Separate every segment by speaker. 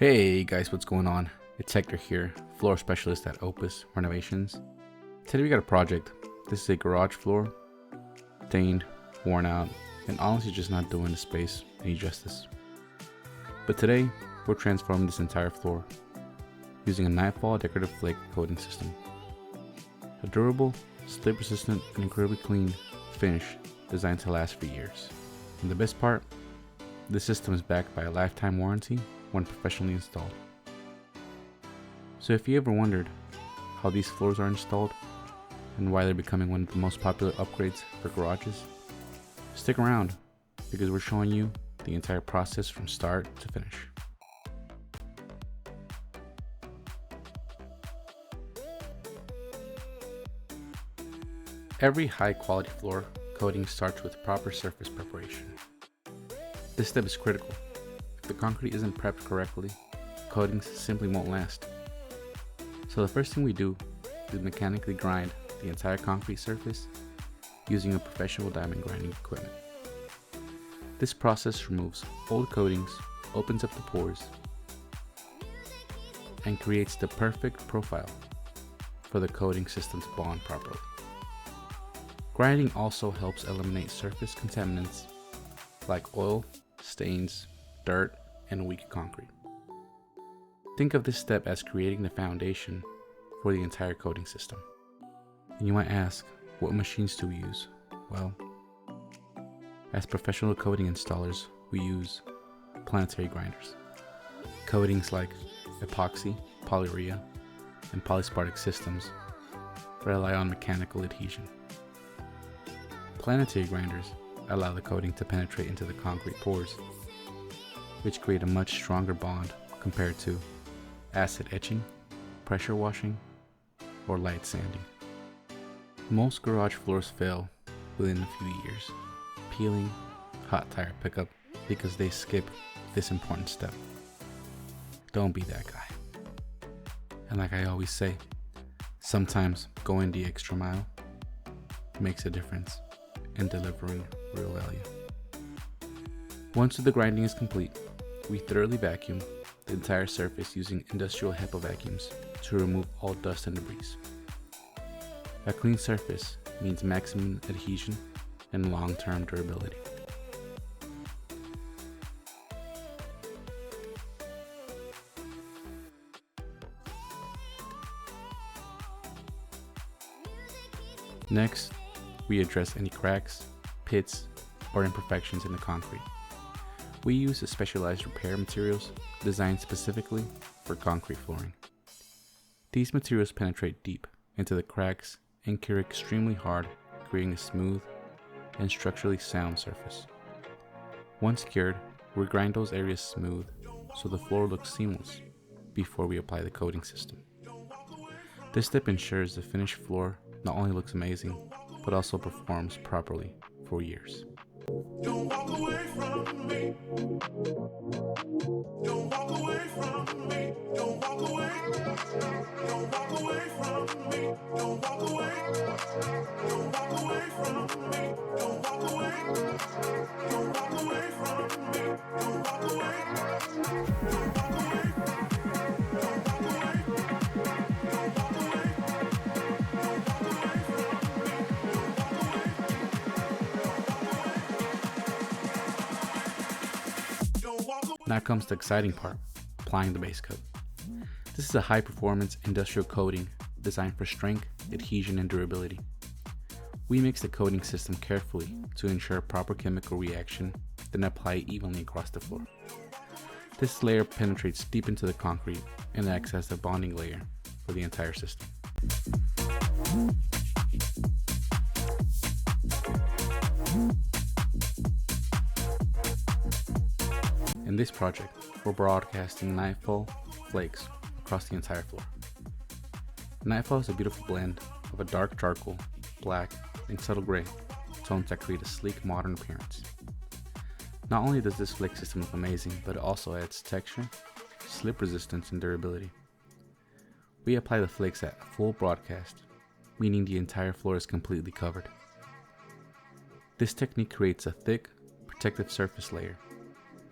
Speaker 1: Hey guys, what's going on? It's Hector here, floor specialist at Opus Renovations. Today we got a project. This is a garage floor, stained, worn out, and honestly just not doing the space any justice. But today, we're transforming this entire floor using a Nightfall Decorative Flake coating system. A durable, slip resistant, and incredibly clean finish designed to last for years. And the best part, this system is backed by a lifetime warranty when professionally installed. So if you ever wondered how these floors are installed and why they're becoming one of the most popular upgrades for garages, stick around because we're showing you the entire process from start to finish. Every high quality floor coating starts with proper surface preparation. This step is critical. If the concrete isn't prepped correctly, coatings simply won't last. So the first thing we do is mechanically grind the entire concrete surface using a professional diamond grinding equipment. This process removes old coatings, opens up the pores, and creates the perfect profile for the coating system to bond properly. Grinding also helps eliminate surface contaminants like oil, stains, dirt, and weak concrete. Think of this step as creating the foundation for the entire coating system. And you might ask, what machines do we use? Well, as professional coating installers, we use planetary grinders. Coatings like Epoxy, Polyurea, and Polyaspartic systems rely on mechanical adhesion. Planetary grinders allow the coating to penetrate into the concrete pores, which create a much stronger bond compared to acid etching, pressure washing, or light sanding. Most garage floors fail within a few years, peeling, hot tire pickup, because they skip this important step. Don't be that guy. And like I always say, sometimes going the extra mile makes a difference in delivering real value. Once the grinding is complete, we thoroughly vacuum the entire surface using industrial HEPA vacuums to remove all dust and debris. A clean surface means maximum adhesion and long-term durability. Next, we address any cracks, pits, or imperfections in the concrete. We use specialized repair materials designed specifically for concrete flooring. These materials penetrate deep into the cracks and cure extremely hard, creating a smooth and structurally sound surface. Once cured, we grind those areas smooth so the floor looks seamless before we apply the coating system. This step ensures the finished floor not only looks amazing, but also performs properly for years.
Speaker 2: Don't walk away from me. Don't walk away from me. Don't walk away. Don't walk away from me. Don't walk away. Don't walk away from me. Don't walk away. Don't walk away from me. Don't walk away. Don't walk away. Don't walk away. Don't walk away. Don't walk away from me. Don't walk away.
Speaker 1: Now comes the exciting part, applying the base coat. This is a high-performance industrial coating designed for strength, adhesion, and durability. We mix the coating system carefully to ensure proper chemical reaction, then apply it evenly across the floor. This layer penetrates deep into the concrete and acts as the bonding layer for the entire system. In this project, we're broadcasting Nightfall Flakes across the entire floor. Nightfall is a beautiful blend of a dark charcoal, black, and subtle gray tones that create a sleek, modern appearance. Not only does this flake system look amazing, but it also adds texture, slip resistance, and durability. We apply the flakes at full broadcast, meaning the entire floor is completely covered. This technique creates a thick, protective surface layer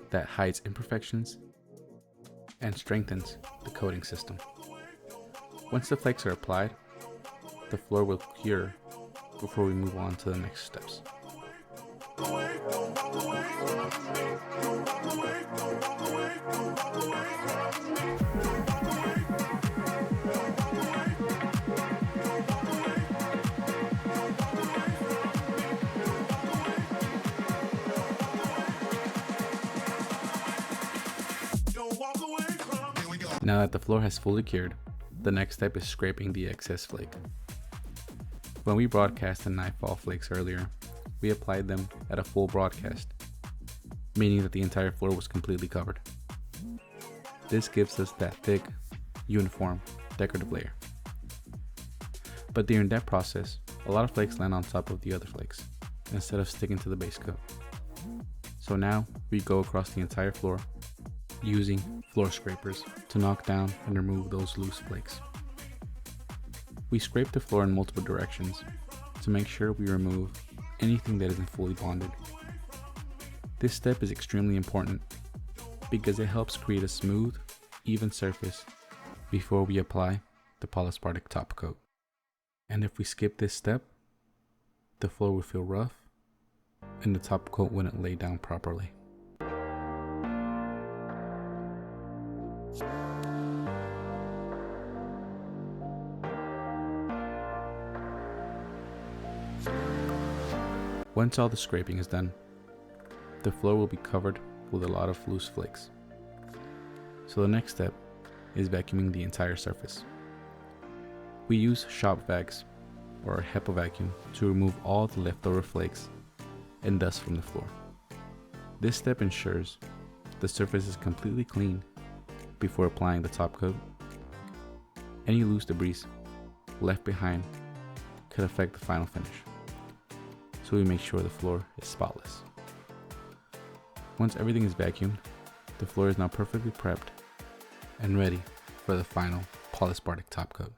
Speaker 1: that hides imperfections and strengthens the coating system. Once the flakes are applied, the floor will cure before we move on to the next steps. Now that the floor has fully cured, the next step is scraping the excess flake. When we broadcast the Nightfall Flakes earlier, we applied them at a full broadcast, meaning that the entire floor was completely covered. This gives us that thick, uniform, decorative layer. But during that process, a lot of flakes land on top of the other flakes, instead of sticking to the base coat. So now we go across the entire floor, using floor scrapers to knock down and remove those loose flakes. We scrape the floor in multiple directions to make sure we remove anything that isn't fully bonded. This step is extremely important because it helps create a smooth, even surface before we apply the Polyaspartic top coat. And if we skip this step, the floor will feel rough and the top coat wouldn't lay down properly. Once all the scraping is done, the floor will be covered with a lot of loose flakes. So the next step is vacuuming the entire surface. We use shop vacs or a HEPA vacuum to remove all the leftover flakes and dust from the floor. This step ensures the surface is completely clean before applying the top coat. Any loose debris left behind could affect the final finish, so we make sure the floor is spotless. Once everything is vacuumed, the floor is now perfectly prepped and ready for the final Polyaspartic top coat.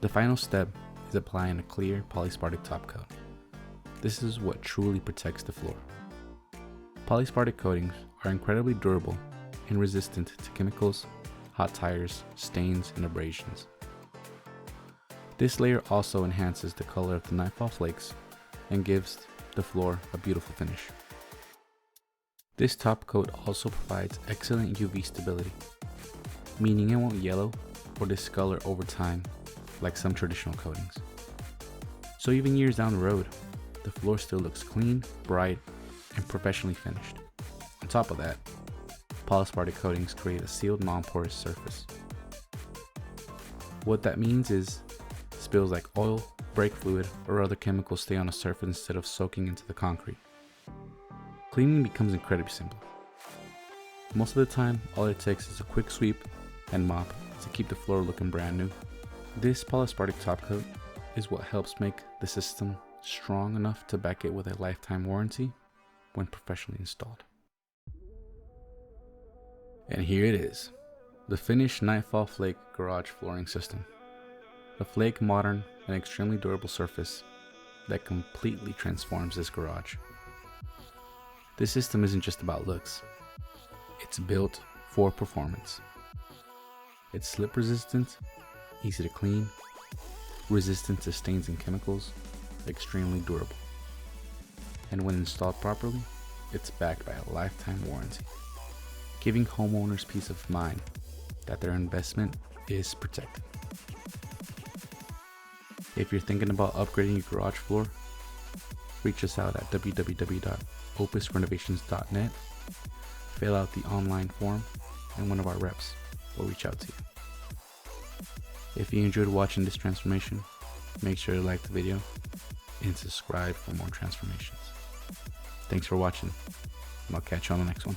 Speaker 1: The final step is applying a clear Polyaspartic top coat. This is what truly protects the floor. Polyaspartic coatings are incredibly durable and resistant to chemicals, hot tires, stains, and abrasions. This layer also enhances the color of the Nightfall Flakes and gives the floor a beautiful finish. This top coat also provides excellent UV stability, meaning it won't yellow or discolor over time like some traditional coatings. So even years down the road, the floor still looks clean, bright, and professionally finished. On top of that, Polyaspartic coatings create a sealed non-porous surface. What that means is spills like oil, brake fluid, or other chemicals stay on a surface instead of soaking into the concrete. Cleaning becomes incredibly simple. Most of the time, all it takes is a quick sweep and mop to keep the floor looking brand new. This Polyaspartic top coat is what helps make the system strong enough to back it with a lifetime warranty when professionally installed. And here it is, the finished Nightfall Flake garage flooring system. A flake, modern, and extremely durable surface that completely transforms this garage. This system isn't just about looks, it's built for performance. It's slip resistant, easy to clean, resistant to stains and chemicals, extremely durable. And when installed properly, it's backed by a lifetime warranty, giving homeowners peace of mind that their investment is protected. If you're thinking about upgrading your garage floor, reach us out at www.opusrenovations.net, fill out the online form, and one of our reps will reach out to you. If you enjoyed watching this transformation, make sure to like the video and subscribe for more transformations. Thanks for watching, and I'll catch you on the next one.